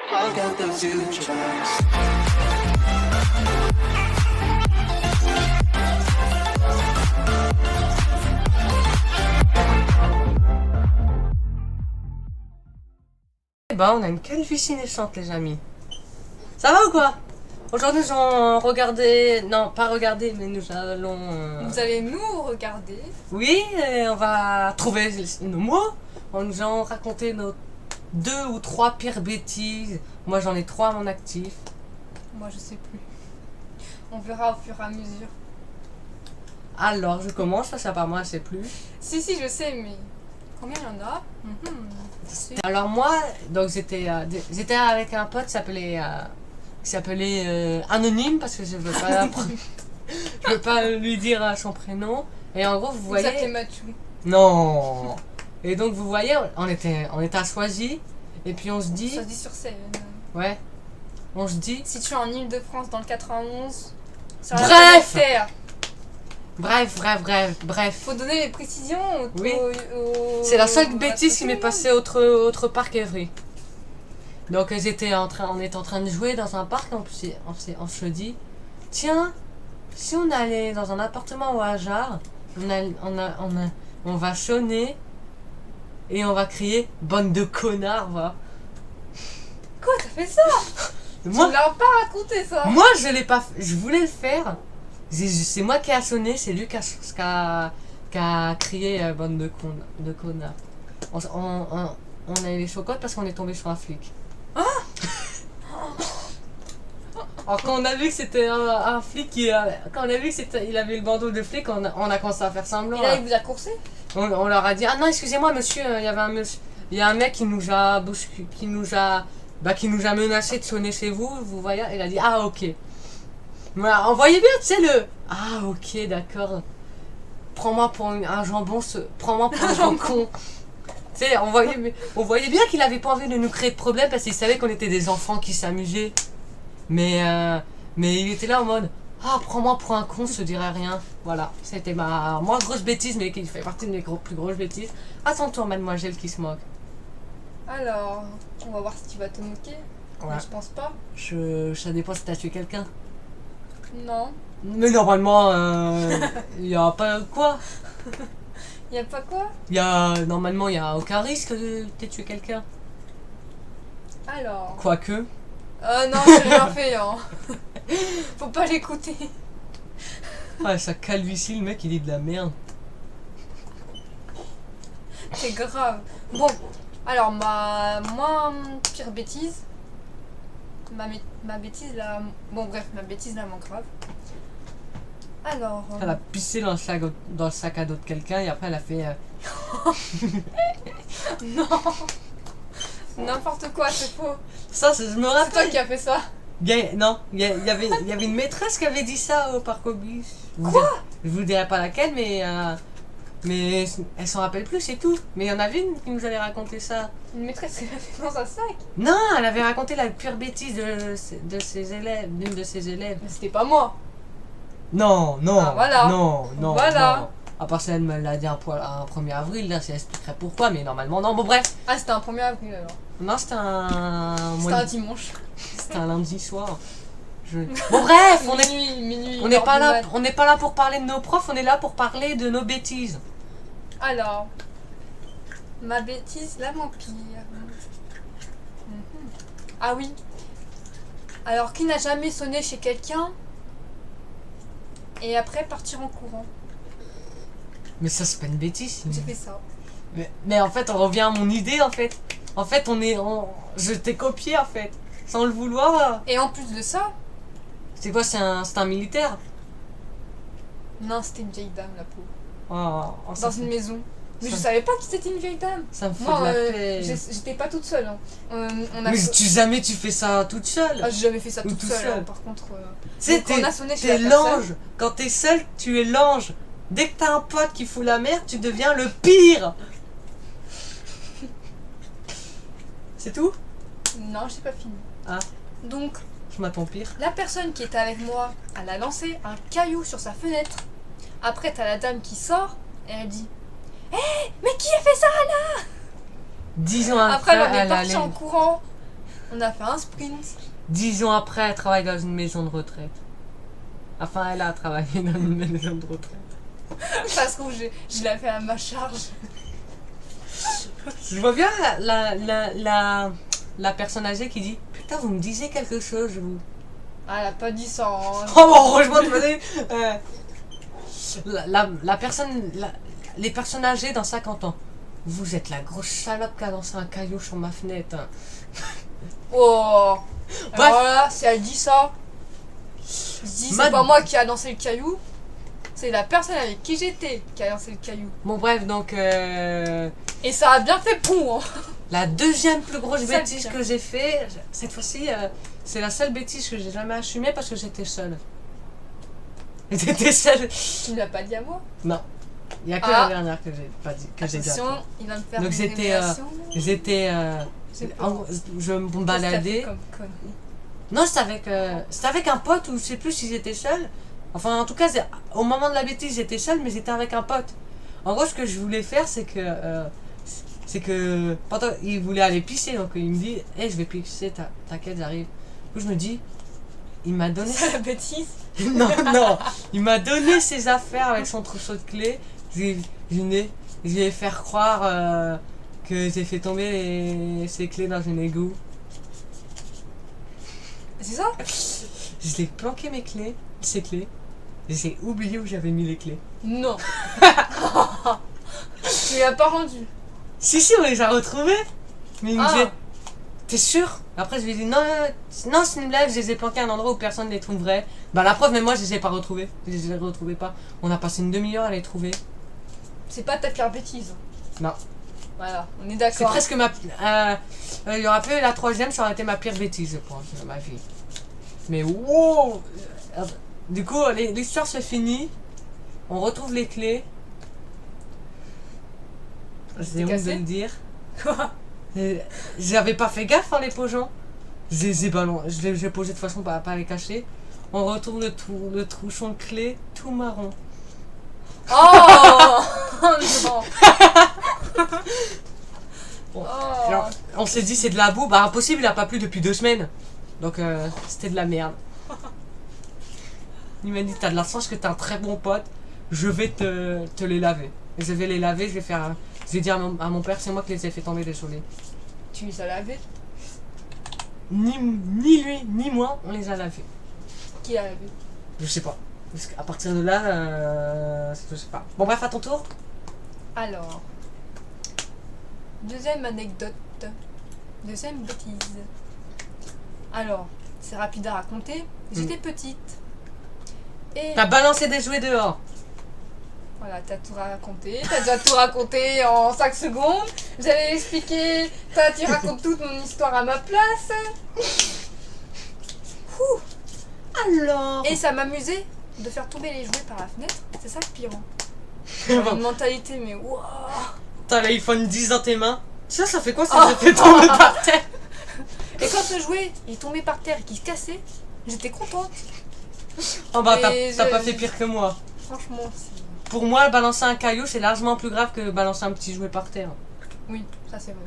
I got the future. Bah, on a une calvitie naissante, les amis. Ça va ou quoi? Aujourd'hui, nous allons regarder. Non, pas regarder, mais nous allons. Vous allez nous regarder. Oui, on va trouver nos mots. Nous allons raconter nos 2 ou 3 pires bêtises. Moi, j'en ai 3 à mon actif. Moi, je sais plus. On verra au fur et à mesure. Alors, je commence, parce que pas moi, je sais plus. Si, je sais, mais combien il y en a? Alors, moi, donc j'étais avec un pote qui s'appelait Anonyme, parce que je veux pas, je veux pas lui dire son prénom. Et en gros, vous Vous voyez. appelez Mathieu. Non. Et donc, vous voyez, on était à Choisy. Et puis, on se dit. Ça se dit sur scène. Ouais. On se dit. Situé en Ile-de-France dans le 91. Sur Bref. la planète Terre. Bref. Faut donner les précisions Oui. aux- C'est la seule aux- bêtise qui m'est passée autre parc Evry. Donc on était en train de jouer dans un parc, on se dit, tiens, si on allait dans un appartement au hasard, on va sonner et on va crier bande de connards, va. Quoi, t'as fait ça? Tu Moi, me l'as pas raconté ça. je l'ai pas fait, je voulais le faire. C'est moi qui a sonné, c'est lui qui a crié bande de connards. On a eu les chocottes parce qu'on est tombé sur un flic. Alors quand on a vu que c'était un flic quand on a vu que il avait le bandeau de flic, on a commencé à faire semblant. Et là, il vous a coursé? On leur a dit ah non excusez-moi monsieur, il y a un mec qui nous a menacé de sonner chez vous, vous voyez. Il a dit ah ok. Voilà, on voyait bien, tu sais, ah, ok, d'accord. Prends-moi pour un jambon, prends-moi pour un jambon. Tu sais, on voyait bien qu'il avait pas envie de nous créer de problème parce qu'il savait qu'on était des enfants qui s'amusaient. Mais il était là en mode, ah, prends-moi pour un con, je te dirais rien. Voilà, c'était ma moins grosse bêtise, mais qui fait partie de mes plus grosses bêtises. À son tour, mademoiselle qui se moque. Alors, on va voir si tu vas te moquer. Ouais. Mais je pense pas. Ça dépend si t'as tué quelqu'un. Non. Mais normalement, il y a pas quoi. Y a pas quoi? Normalement, il y a aucun risque de tuer quelqu'un. Alors. Quoique. Non, j'ai rien fait, hein. Faut pas l'écouter. Ah, ça calvitie, le mec, il dit de la merde. C'est grave. Bon, alors ma pire bêtise. Ma bêtise là. Bon, bref, ma bêtise là, moins grave. Alors. Elle a pissé dans le sac à dos de quelqu'un et après elle a fait. Non. N'importe quoi, c'est faux. Ça, je me C'est toi rappelle. qui as fait ça. Non, il y avait une maîtresse qui avait dit ça au parc Obus. Je vous dirai pas laquelle, mais elle s'en rappelle plus, c'est tout. Mais il y en avait une qui nous avait raconté ça. Une maîtresse qui l'a fait dans un sac. Non, elle avait raconté la pire bêtise de ses élèves, d'une de ses élèves. Mais c'était pas moi. Non, Ah, voilà. non. Voilà. À part ça, elle me l'a dit un 1er avril, là, ça expliquerait pourquoi, mais normalement, non. Bon, bref. Ah, c'était un 1er avril alors. Non, c'était C'était un dimanche. C'était un lundi soir. Bon, bref, Minuit. on n'est pas là, mat. on n'est pas là pour parler de nos profs, on est là pour parler de nos bêtises. Alors, ma bêtise, la moins pire. Ah oui. Alors, qui n'a jamais sonné chez quelqu'un et après partir en courant? Mais ça, c'est pas une bêtise. J'ai fait ça. Mais en fait, on revient à mon idée, en fait. En fait, je t'ai copié, en fait. Sans le vouloir. Et en plus de ça, C'est quoi, c'est un militaire? non, c'était une vieille dame, la pauvre. Ça Dans une maison. Mais ça- je savais pas que c'était une vieille dame. me fait Moi, de la peine. j'étais pas toute seule. Hein. On a Mais jamais tu fais ça toute seule. Ah, j'ai jamais fait ça Ou toute tout seule. seul. Hein, par contre, Tu sais, donc on a sonné chez t'es la personne. l'ange. Quand t'es seul, tu es l'ange. Dès que t'as un pote qui fout la merde, tu deviens le pire. C'est tout? Non, j'ai pas fini. Ah. Donc, Je m'attends pire. la personne qui était avec moi, elle a lancé un caillou sur sa fenêtre. Après, t'as la dame qui sort et elle dit: Hé, mais qui a fait ça? 10 ans Après, elle en est elle partie allait. en courant. On a fait un sprint. 10 ans après, elle travaille dans une maison de retraite. Enfin, elle a travaillé dans une maison de retraite. Ça se trouve, je l'ai fait à ma charge. Je vois bien la personne âgée qui dit putain, vous me disiez quelque chose, vous. Ah, elle a pas dit ça. Hein. Oh, heureusement, tu m'as dit. La personne. Les personnes âgées dans 50 ans. Vous êtes la grosse salope qui a lancé un caillou sur ma fenêtre. Hein. Oh. Bref. Alors là, si elle dit ça, je dis c'est pas moi qui a lancé le caillou. C'est la personne avec qui j'étais qui a lancé le caillou. Bon, bref, donc. Et ça a bien fait poum. Hein. La deuxième plus grosse C'est ça le bêtise pire. que j'ai fait, cette fois-ci, c'est la seule bêtise que j'ai jamais assumée parce que j'étais seule. J'étais seule. Tu me l'as pas dit à moi. Non. Il n'y a que Ah. la dernière que j'ai pas dit. Que j'ai dit. Attention, il va me faire Donc une j'étais, révélation. J'étais. J'ai peur. Je me Qu'est-ce que baladais. t'as fait comme connerie? Non, c'était avec un pote ou je sais plus si j'étais seule. Enfin, en tout cas, au moment de la bêtise, j'étais seule, mais j'étais avec un pote. En gros, ce que je voulais faire, c'est que pendant il voulait aller pisser, donc il me dit, hey, je vais pisser, t'inquiète, j'arrive. Du coup, je me dis, il m'a donné. C'est la bêtise. Non, non, il m'a donné ses affaires avec son trousseau de clés. Je lui ai fait croire que j'ai fait tomber ses clés dans un égout. C'est ça? Je l'ai planqué ses clés. J'ai oublié où j'avais mis les clés. Non. Tu lui as pas rendu. Si, on les a retrouvés. Mais il me Ah. disait, t'es sûr? Après, je lui ai dit, non, c'est une blague, je les ai planqués à un endroit où personne ne les trouverait. Bah, la preuve, même moi, je les ai pas retrouvés. Je les retrouvais pas. On a passé une demi-heure à les trouver. C'est pas ta pire bêtise. Non. Voilà, on est C'est d'accord. presque ma. Il y aurait pas eu la troisième, ça aurait été ma pire bêtise, je pense, de ma vie. Mais wow! Du coup, l'histoire se finit. On retrouve les clés. C'est honte de cassé? le dire. Quoi? J'avais pas fait gaffe en les posant. Je les ai posés de façon à pas les cacher. On retrouve le trouchon de clés tout marron. Oh non. Bon, Oh. alors, on s'est dit c'est de la boue. Bah impossible, il a pas plu depuis 2 semaines. Donc c'était de la merde. Il m'a dit t'as de la chance que t'es un très bon pote. Je vais te les laver. Et je vais les laver, je vais dire à mon père c'est moi qui les ai fait tomber, désolé. Tu les as lavés? Ni lui, ni moi, on les a lavés. Qui l'a lavé? Je sais pas. Parce qu'à partir de là, je sais pas. Bon bref, à ton tour. Alors. Deuxième anecdote. Deuxième bêtise. Alors, c'est rapide à raconter. J'étais petite. Et T'as balancé des jouets dehors. voilà, t'as tout raconté. T'as déjà tout raconté en 5 secondes. J'allais expliquer. Toi, tu racontes toute mon histoire à ma place. Alors. Et ça m'amusait de faire tomber les jouets par la fenêtre. C'est ça le pire. Hein. J'avais une mentalité, mais waouh. T'as l'iPhone 10 dans tes mains. Ça fait quoi ça te fait tomber par terre? Et quand le jouet il est tombé par terre et qu'il se cassait, j'étais contente. Oh bah Et t'as je- pas fait pire que moi. Franchement, c'est... Pour moi, balancer un caillou, c'est largement plus grave que balancer un petit jouet par terre. Oui, ça c'est vrai.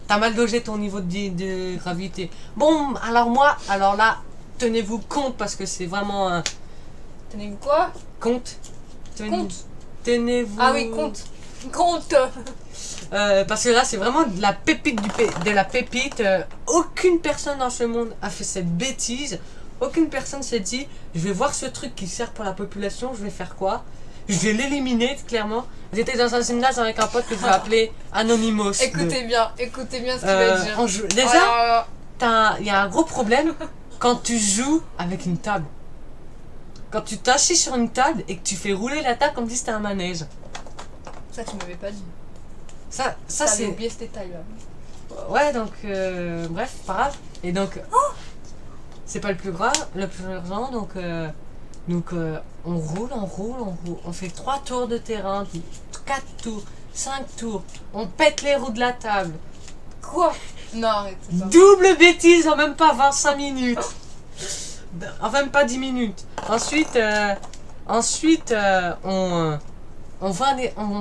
T'as mal dosé ton niveau de gravité. Bon, alors là, tenez-vous compte parce que c'est vraiment un Tenez-vous quoi? compte. Compte. Tenez-vous. Ah oui, compte. Compte. Parce que là, c'est vraiment de la pépite de la pépite. Aucune personne dans ce monde a fait cette bêtise. Aucune personne s'est dit, je vais voir ce truc qui sert pour la population, je vais faire quoi? Je vais l'éliminer, clairement. J'étais dans un gymnase avec un pote que je vais appeler Anonymous. Écoutez bien ce qu'il va dire. Déjà, Alors, il y a un gros problème quand tu joues avec une table. Quand tu t'assis sur une table et que tu fais rouler la table comme si c'était un manège. ça tu m'avais pas dit. Ça T'avais c'est... oublié ce détail là. Ouais, donc, bref, pas grave. Et donc, c'est pas le plus grave, le plus urgent, donc, on roule. On fait 3 tours de terrain, 4 tours, 5 tours. On pète les roues de la table. Quoi? Non, arrête. c'est pas vrai. Double bêtise en même pas 25 minutes. En même pas 10 minutes. Ensuite, on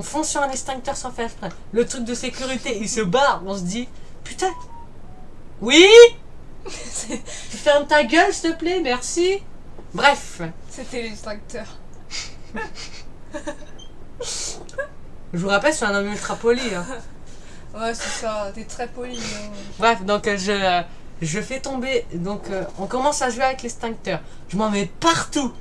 fonce sur un extincteur sans faire exprès. Le truc de sécurité, il se barre. On se dit, putain, Oui. Tu fermes ta gueule, s'il te plaît, merci. Bref. C'était l'extincteur. Je vous rappelle, je suis un homme ultra poli. Hein. Ouais, c'est ça, t'es très poli. Hein. Bref, donc je fais tomber. Donc on commence à jouer avec l'extincteur. Je m'en mets partout.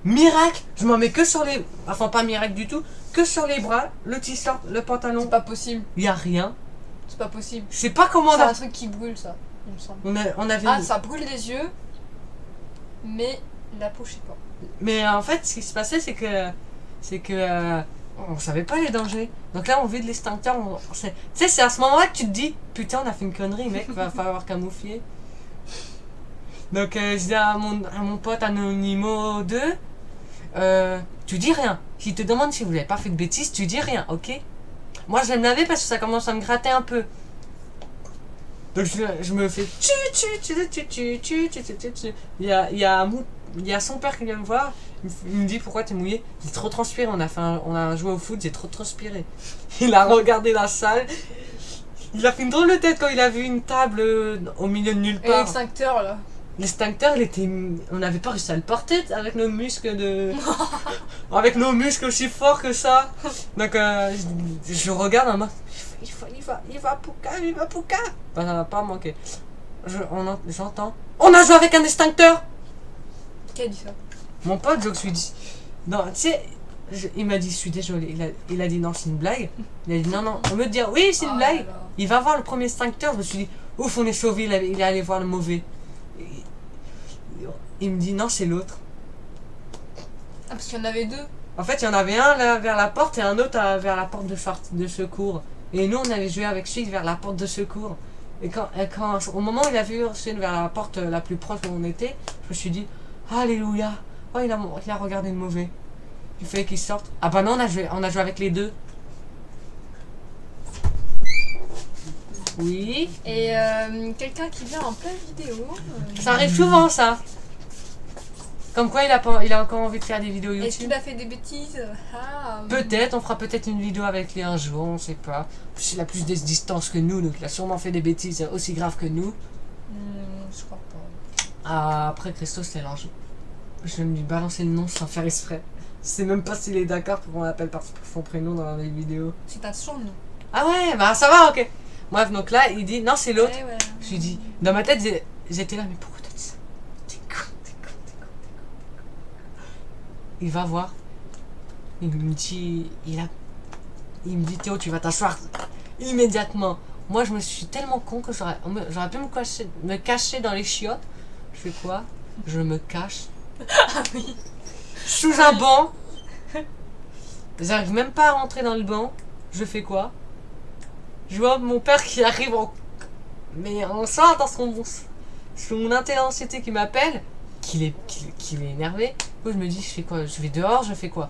Miracle, je m'en mets que sur les. Enfin, pas miracle du tout. Que sur les bras, le t-shirt, le pantalon. C'est pas possible. Il y a rien. C'est pas possible. Je sais pas comment on C'est a. un truc qui brûle, ça, il me semble. On avait. Ah, ça brûle les yeux, mais la peau, je sais pas. Mais en fait, ce qui se passait, c'est que on savait pas les dangers. Donc là, on vide l'extincteur. Tu sais, c'est à ce moment-là que tu te dis, putain, on a fait une connerie, mec, va falloir camoufler. Donc je dis à mon pote Anonymo 2, tu dis rien. S'il te demande si vous n'avez pas fait de bêtises, tu dis rien, ok? Moi, je vais me laver parce que ça commence à me gratter un peu. Donc je me fais Il y a son père qui vient me voir. Il me dit pourquoi t'es mouillé. J'ai trop transpiré. On a joué au foot. J'ai trop transpiré. Il a regardé la salle. Il a fait une drôle de tête quand il a vu une table au milieu de nulle Et part. l'extincteur, là. L'extincteur, on n'avait pas réussi à le porter avec nos muscles avec nos muscles aussi forts que ça. Donc je regarde en mode il va Pouka. Bah, ça va pas manquer. J'entends. On a joué avec un extincteur. Qui a dit ça? Mon pote, je lui dis. Non, tu sais, il m'a dit je suis désolé. Il a dit non, c'est une blague. Il a dit non. On me dit oui, c'est une Oh blague. là là. Il va voir le premier extincteur. Je me suis dit ouf, on est sauvé. Il est allé voir le mauvais. Il me dit non, c'est l'autre. Ah, parce qu'il y en avait deux. En fait, il y en avait un là vers la porte et un autre vers la porte de secours. Et nous, on avait joué avec celui vers la porte de secours. Et au moment où il a vu celui vers la porte la plus proche où on était, je me suis dit alléluia. Oh, il a regardé le mauvais. Il fallait qu'il sorte. Ah bah non, on a joué avec les deux. Oui. Et quelqu'un qui vient en pleine vidéo. Ça arrive souvent, ça. Comme quoi, il a encore envie de faire des vidéos Est-ce YouTube. qu'il a fait des bêtises? Ah, Peut-être, on fera peut-être une vidéo avec lui un jour, on sait pas. En plus, il a plus de distance que nous, donc il a sûrement fait des bêtises aussi graves que nous. Je crois pas. Ah, après, Christo, c'est l'ange. Je vais lui balancer le nom sans faire exprès. Je sais même pas s'il est d'accord pour qu'on l'appelle par son prénom dans les vidéos. C'est un son, non? Ah ouais, bah ça va, ok. Bref, donc là, il dit non, c'est l'autre. Ouais, ouais. Je lui dis, dans ma tête, j'étais là, mais pourquoi t'as dit ça? T'es con. Il va voir. Il me dit, Théo, tu vas t'asseoir immédiatement. Moi, je me suis tellement con que j'aurais pu me cacher dans les chiottes. Je fais quoi? Je me cache. Ah oui. Sous un banc. J'arrive même pas à rentrer dans le banc. Je fais quoi? Je vois mon père qui arrive mais on sent dans son intensité qui m'appelle, qu'il est énervé. Du coup, je me dis, je fais quoi? Je vais dehors, je fais quoi?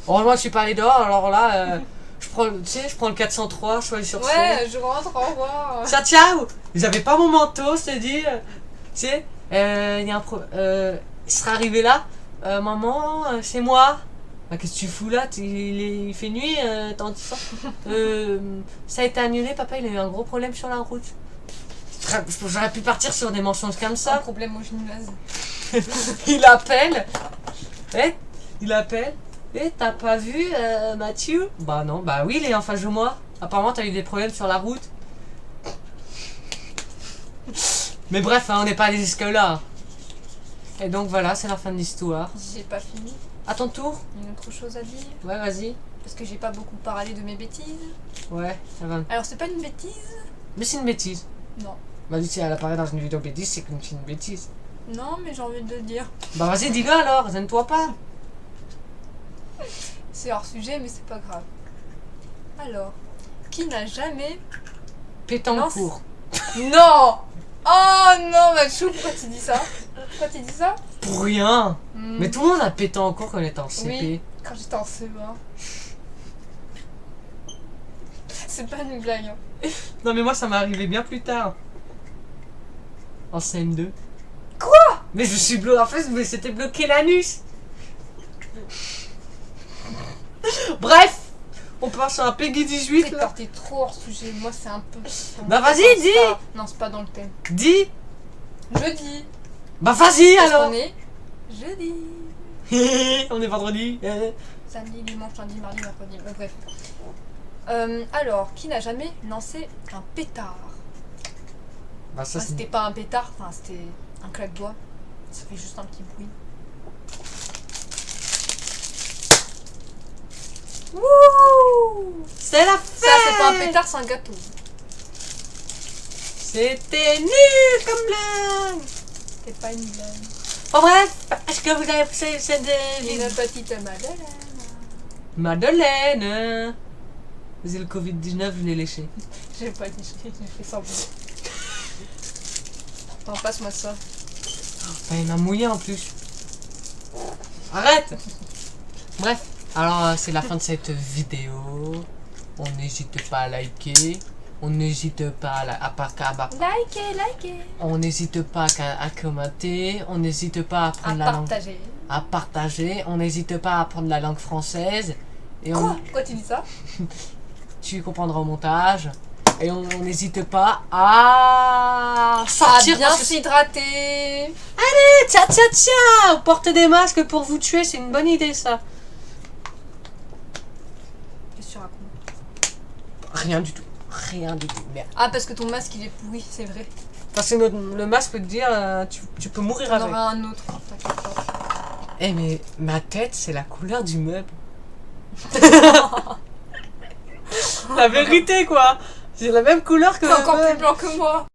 Heureusement, je suis pas allé dehors, alors là, je prends le 403, je suis allé sur Ouais, je rentre, au revoir. Ciao, ciao! J'avais pas mon manteau, je te dis. Tu sais, il y a il sera arrivé là. Maman, c'est moi. Bah, qu'est-ce que tu fous là? Il fait nuit, t'en dis ça. Ça a été annulé, papa, il a eu un gros problème sur la route. J'aurais pu partir sur des mensonges comme Un ça. problème au gymnase. Il appelle. Eh, t'as pas vu Mathieu? Bah non, bah oui, il est en face de moi. Apparemment, t'as eu des problèmes sur la route. Mais bref, hein, on n'est pas allé jusque là. Et donc voilà, c'est la fin de l'histoire. J'ai pas fini. À ton tour? Une autre chose à dire? Ouais, vas-y. Parce que j'ai pas beaucoup parlé de mes bêtises. Ouais, ça va. Alors, c'est pas une bêtise? Mais c'est une bêtise. Non. Bah, si elle apparaît dans une vidéo bêtise, c'est comme c'est une bêtise. Non, mais j'ai envie de le dire. Bah, vas-y, dis-le alors, gêne-toi pas. C'est hors sujet, mais c'est pas grave. Alors, qui n'a jamais... Pétant Non, court. Non! Oh non, Machou, pourquoi tu dis ça? Pourquoi tu dis ça? Pour rien. Hmm. Mais tout le monde a pétant en cours quand on était en CP. Oui, quand j'étais en CE1. C'est pas une blague. Hein. Non, mais moi, ça m'est arrivé bien plus tard. En CM2. Quoi? Mais je suis bloqué. En fait, mais c'était bloqué l'anus. Bref, On part sur un Peggy 18 T'es là. parti trop hors sujet. Moi, c'est un peu. Bah, vas-y, Enfin, c'est dis. pas- Non, c'est pas dans le thème. Dis. Jeudi. Bah vas-y Parce alors. qu'on est jeudi. On est vendredi. Samedi, dimanche, lundi, mardi, mercredi. Bon, bref. Alors, qui n'a jamais lancé un pétard? Bah ça Enfin, c'est. c'était pas un pétard, enfin, c'était un claque-doigt. Ça fait juste un petit bruit. Wouh! C'est la Ça, c'est pas un fête. pétard, c'est un gâteau. C'était nul comme blague. C'est pas une blague. En bref, est-ce que vous avez apprécié cette vidéo? Une petite madeleine. Madeleine. C'est le Covid-19, je l'ai léché. J'ai pas dit, j'ai fait semblant. Attends, passe-moi ça. Bah, il m'a mouillé en plus. Arrête. Bref, alors c'est la fin de cette vidéo. On n'hésite pas à liker. On n'hésite pas Likez. on n'hésite pas à commenter. On n'hésite pas à À apprendre la langue. partager. À partager. On n'hésite pas à apprendre la langue française. Et Quoi? Pourquoi tu dis ça? tu comprendras au montage. Et on n'hésite pas à sortir. À bien parce que s'hydrater. tiens, porter des masques pour vous tuer, c'est une bonne idée ça. Qu'est-ce que tu racontes? Rien du tout. Merde. Ah, parce que ton masque il est pourri, c'est vrai. Enfin, c'est le masque peut te dire, tu peux mourir On avec. aura un autre, t'inquiète pas. Eh mais ma tête, c'est la couleur du meuble. La vérité quoi. C'est la même couleur que T'es le encore plus meuble. blanc que moi.